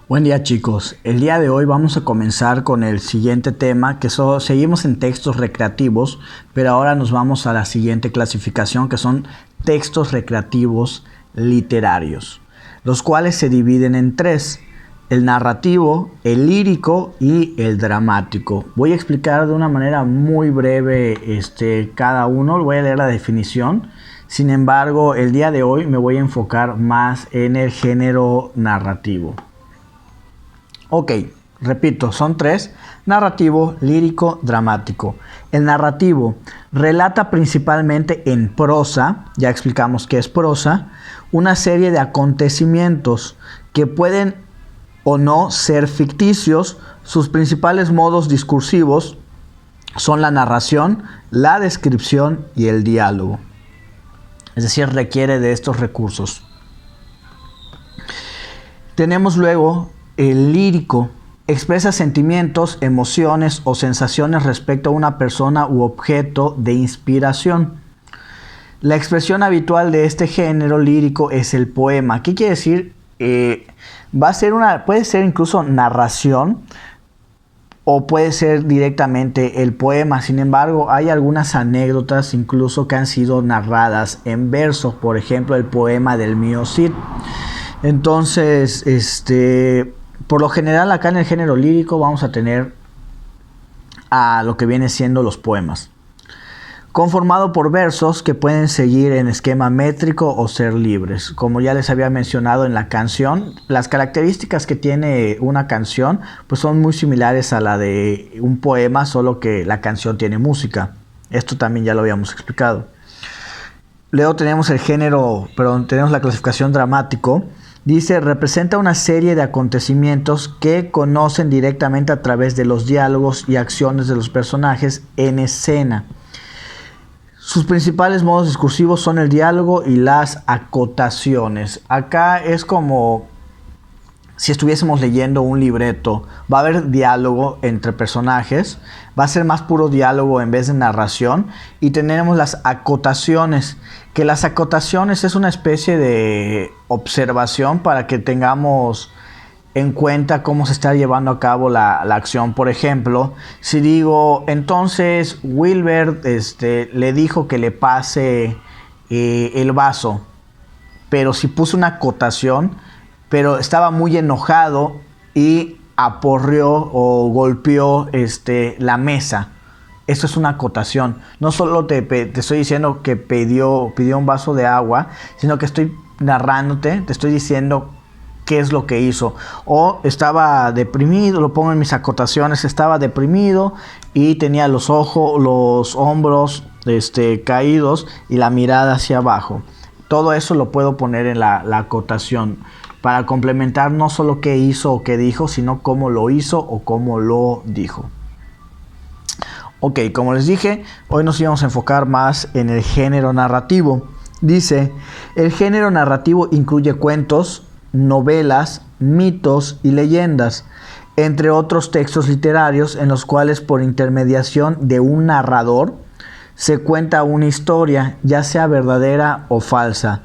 Buen día chicos, el día de hoy vamos a comenzar con el siguiente tema seguimos en textos recreativos, pero ahora nos vamos a la siguiente clasificación que son textos recreativos literarios, los cuales se dividen en tres: el narrativo, el lírico y el dramático. Voy a explicar de una manera muy breve cada uno, voy a leer la definición. Sin embargo, el día de hoy me voy a enfocar más en el género narrativo. Ok, repito, son tres: narrativo, lírico, dramático. El narrativo relata principalmente en prosa, ya explicamos qué es prosa, una serie de acontecimientos que pueden o no ser ficticios. Sus principales modos discursivos son la narración, la descripción y el diálogo. Es decir, requiere de estos recursos. Tenemos luego el lírico. Expresa sentimientos, emociones o sensaciones respecto a una persona u objeto de inspiración. La expresión habitual de este género lírico es el poema. ¿Qué quiere decir? Puede ser incluso narración o puede ser directamente el poema. Sin embargo, hay algunas anécdotas incluso que han sido narradas en verso. Por ejemplo, el poema del mío Cid. Entonces, por lo general acá en el género lírico vamos a tener a lo que viene siendo los poemas, conformado por versos que pueden seguir en esquema métrico o ser libres. Como ya les había mencionado en la canción, las características que tiene una canción pues son muy similares a la de un poema, solo que la canción tiene música. Esto también ya lo habíamos explicado. Luego tenemos tenemos la clasificación dramático. Dice: representa una serie de acontecimientos que conocen directamente a través de los diálogos y acciones de los personajes en escena. Sus principales modos discursivos son el diálogo y las acotaciones. Acá es como si estuviésemos leyendo un libreto. Va a haber diálogo entre personajes, va a ser más puro diálogo en vez de narración. Y tenemos las acotaciones, que las acotaciones es una especie de observación para que tengamos en cuenta cómo se está llevando a cabo la acción. Por ejemplo, si digo, entonces Wilbert le dijo que le pase el vaso, pero si puse una acotación, pero estaba muy enojado y aporreó o golpeó la mesa. Eso es una acotación. No solo te estoy diciendo que pidió un vaso de agua, sino que estoy narrándote, te estoy diciendo qué es lo que hizo. O estaba deprimido, lo pongo en mis acotaciones, estaba deprimido y tenía los hombros caídos y la mirada hacia abajo. Todo eso lo puedo poner en la acotación para complementar no solo qué hizo o qué dijo, sino cómo lo hizo o cómo lo dijo. Ok, como les dije, hoy nos íbamos a enfocar más en el género narrativo. Dice: el género narrativo incluye cuentos, novelas, mitos y leyendas, entre otros textos literarios en los cuales, por intermediación de un narrador, se cuenta una historia, ya sea verdadera o falsa,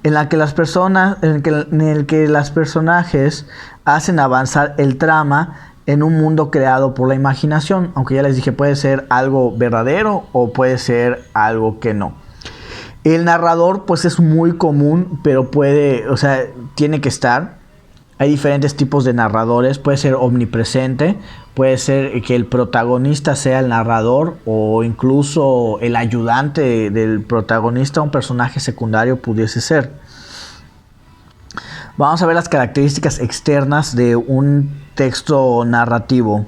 en el que las personajes hacen avanzar el trama en un mundo creado por la imaginación. Aunque ya les dije, puede ser algo verdadero o puede ser algo que no. El narrador pues es muy común, pero tiene que estar. Hay diferentes tipos de narradores. Puede ser omnipresente, puede ser que el protagonista sea el narrador o incluso el ayudante del protagonista, un personaje secundario pudiese ser. Vamos a ver las características externas de un texto narrativo.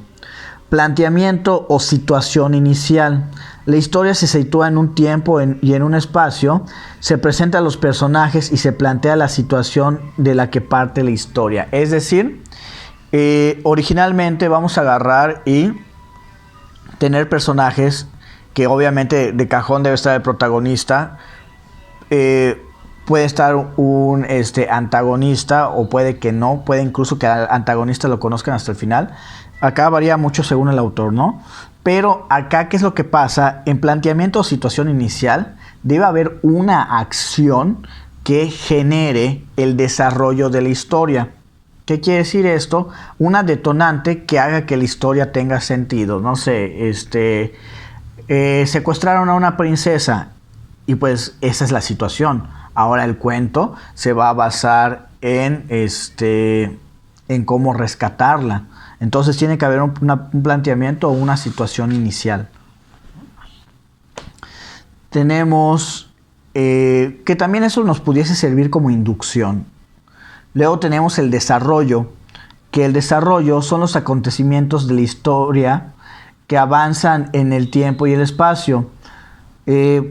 Planteamiento o situación inicial. La historia se sitúa en un tiempo y en un espacio, se presentan los personajes y se plantea la situación de la que parte la historia. Es decir, originalmente vamos a agarrar y tener personajes que obviamente de cajón debe estar el protagonista. Puede estar un antagonista o puede que no, puede incluso que al antagonista lo conozcan hasta el final. Acá varía mucho según el autor, ¿no? Pero acá, ¿qué es lo que pasa? En planteamiento o situación inicial debe haber una acción que genere el desarrollo de la historia. ¿Qué quiere decir esto? Una detonante que haga que la historia tenga sentido. No sé, secuestraron a una princesa y pues esa es la situación. Ahora el cuento se va a basar en cómo rescatarla. Entonces tiene que haber un planteamiento o una situación inicial. Tenemos que también eso nos pudiese servir como inducción. Luego tenemos el desarrollo, que el desarrollo son los acontecimientos de la historia que avanzan en el tiempo y el espacio.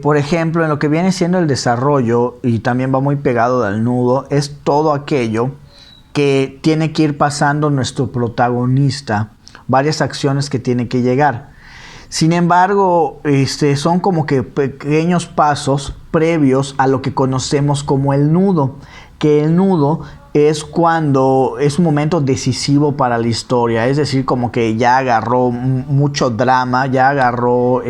Por ejemplo, en lo que viene siendo el desarrollo, y también va muy pegado al nudo, es todo aquello que tiene que ir pasando nuestro protagonista, varias acciones que tiene que llegar. Sin embargo, son como que pequeños pasos previos a lo que conocemos como el nudo, que el nudo es cuando es un momento decisivo para la historia, es decir, como que ya agarró mucho drama, ya agarró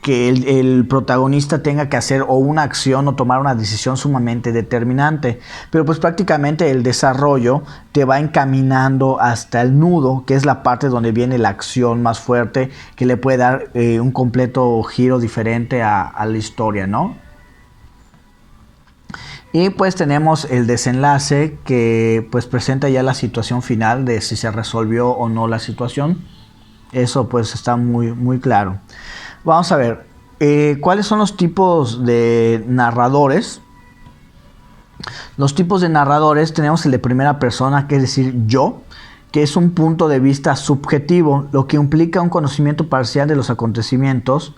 que el protagonista tenga que hacer o una acción o tomar una decisión sumamente determinante. Pero pues prácticamente el desarrollo te va encaminando hasta el nudo, que es la parte donde viene la acción más fuerte, que le puede dar un completo giro diferente a la historia, ¿no? Y pues tenemos el desenlace, que pues presenta ya la situación final de si se resolvió o no la situación. Eso pues está muy, muy claro. Vamos a ver, ¿cuáles son los tipos de narradores? Los tipos de narradores tenemos el de primera persona, que es decir, yo, que es un punto de vista subjetivo, lo que implica un conocimiento parcial de los acontecimientos.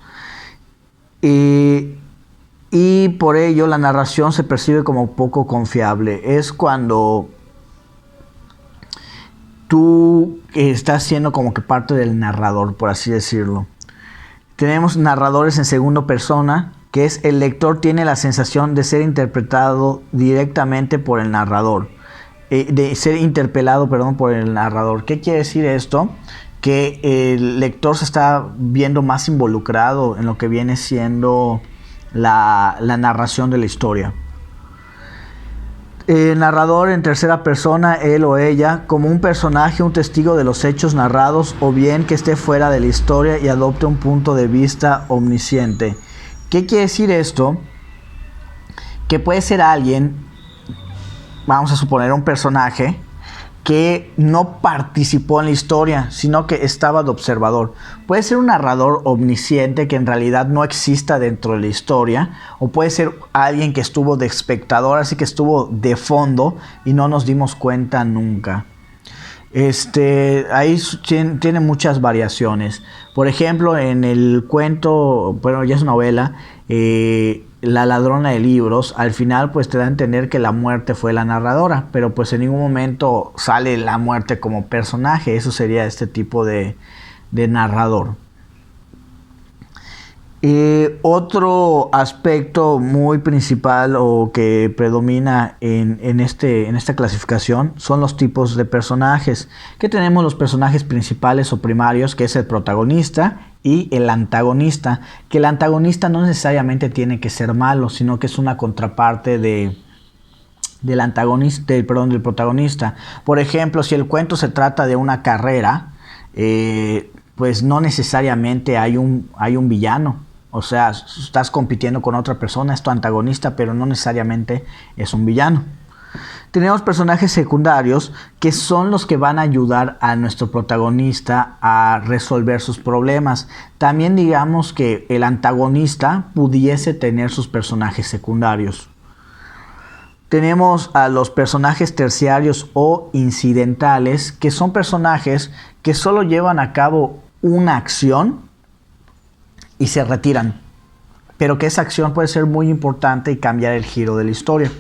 Y por ello la narración se percibe como poco confiable. Es cuando tú estás siendo como que parte del narrador, por así decirlo. Tenemos narradores en segunda persona, que es el lector tiene la sensación de ser interpretado directamente por el narrador. De ser interpelado, perdón, por el narrador. ¿Qué quiere decir esto? Que el lector se está viendo más involucrado en lo que viene siendo la narración de la historia. El narrador en tercera persona, él o ella, como un personaje, un testigo de los hechos narrados, o bien que esté fuera de la historia y adopte un punto de vista omnisciente. ¿Qué quiere decir esto? Que puede ser alguien, vamos a suponer un personaje, que no participó en la historia, sino que estaba de observador. Puede ser un narrador omnisciente que en realidad no exista dentro de la historia, o puede ser alguien que estuvo de espectador, así que estuvo de fondo y no nos dimos cuenta nunca. Ahí tiene muchas variaciones. Por ejemplo, en el cuento, bueno, ya es novela, La ladrona de libros, al final pues te da a entender que la muerte fue la narradora, pero pues en ningún momento sale la muerte como personaje. Eso sería este tipo de narrador. Otro aspecto muy principal o que predomina en esta clasificación son los tipos de personajes. Que tenemos los personajes principales o primarios, que es el protagonista y el antagonista. Que el antagonista no necesariamente tiene que ser malo, sino que es una contraparte del protagonista. Por ejemplo, si el cuento se trata de una carrera, pues no necesariamente hay un villano. O sea, estás compitiendo con otra persona, es tu antagonista, pero no necesariamente es un villano. Tenemos personajes secundarios, que son los que van a ayudar a nuestro protagonista a resolver sus problemas. También digamos que el antagonista pudiese tener sus personajes secundarios. Tenemos a los personajes terciarios o incidentales, que son personajes que solo llevan a cabo una acción y se retiran, pero que esa acción puede ser muy importante y cambiar el giro de la historia.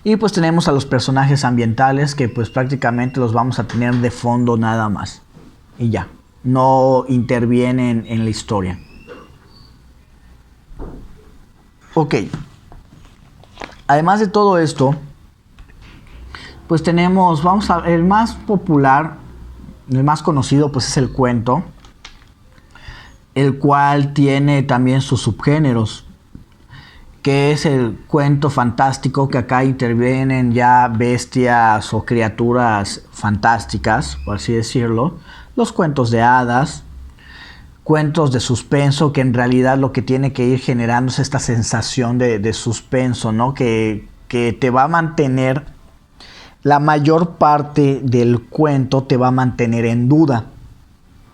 Y pues tenemos a los personajes ambientales, que pues prácticamente los vamos a tener de fondo nada más y ya, no intervienen en la historia. Ok, además de todo esto, pues tenemos, vamos a ver, el más popular, el más conocido, pues es el cuento, el cual tiene también sus subgéneros. que es el cuento fantástico, que acá intervienen ya bestias o criaturas fantásticas, por así decirlo. Los cuentos de hadas, cuentos de suspenso, que en realidad lo que tiene que ir generando es esta sensación de suspenso, ¿no? Que te va a mantener, la mayor parte del cuento te va a mantener en duda,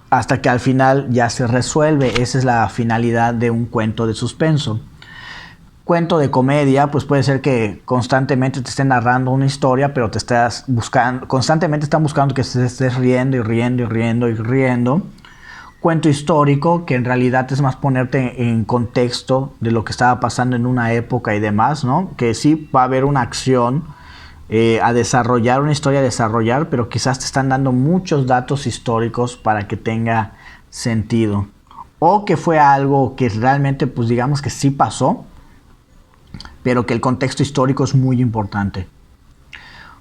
hasta que al final ya se resuelve. Esa es la finalidad de un cuento de suspenso. Cuento de comedia, pues puede ser que constantemente te estén narrando una historia, pero te estás buscando, constantemente están buscando que te estés riendo y riendo y riendo y riendo. Cuento histórico, que en realidad es más ponerte en contexto de lo que estaba pasando en una época y demás, ¿no? Que sí va a haber una acción a desarrollar, una historia a desarrollar, pero quizás te están dando muchos datos históricos para que tenga sentido. O que fue algo que realmente, pues digamos que sí pasó, pero que el contexto histórico es muy importante.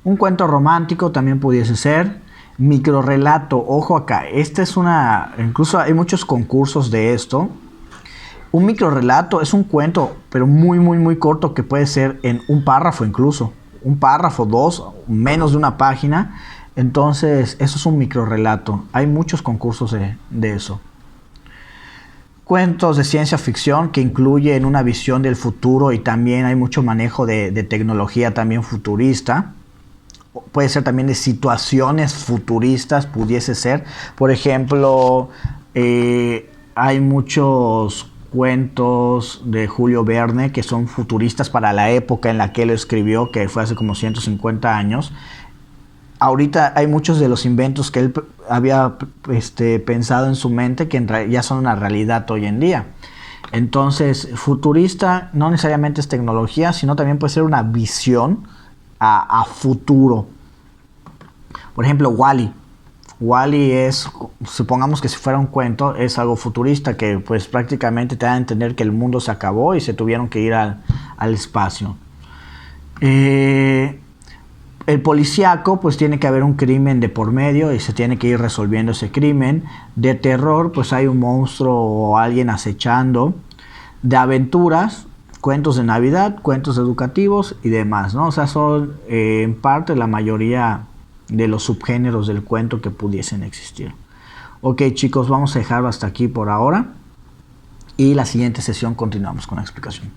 Un cuento romántico también pudiese ser. Microrrelato, ojo acá, esta es incluso hay muchos concursos de esto. Un microrrelato es un cuento, pero muy, muy, muy corto, que puede ser en un párrafo incluso. Un párrafo, dos, menos de una página. Entonces, eso es un microrrelato. Hay muchos concursos de eso. Cuentos de ciencia ficción, que incluyen una visión del futuro, y también hay mucho manejo de tecnología también futurista. Puede ser también de situaciones futuristas, pudiese ser. Por ejemplo, hay muchos cuentos de Julio Verne que son futuristas para la época en la que él escribió, que fue hace como 150 años. Ahorita hay muchos de los inventos que él había pensado en su mente que ya son una realidad hoy en día. Entonces, futurista no necesariamente es tecnología, sino también puede ser una visión a futuro. Por ejemplo, Wall-E. Wall-E es, supongamos que si fuera un cuento, es algo futurista, que pues prácticamente te da a entender que el mundo se acabó y se tuvieron que ir al espacio. El policíaco, pues tiene que haber un crimen de por medio y se tiene que ir resolviendo ese crimen. De terror, pues hay un monstruo o alguien acechando. De aventuras, cuentos de Navidad, cuentos educativos y demás, ¿no? O sea, son en parte la mayoría de los subgéneros del cuento que pudiesen existir. Ok, chicos, vamos a dejarlo hasta aquí por ahora y la siguiente sesión continuamos con la explicación.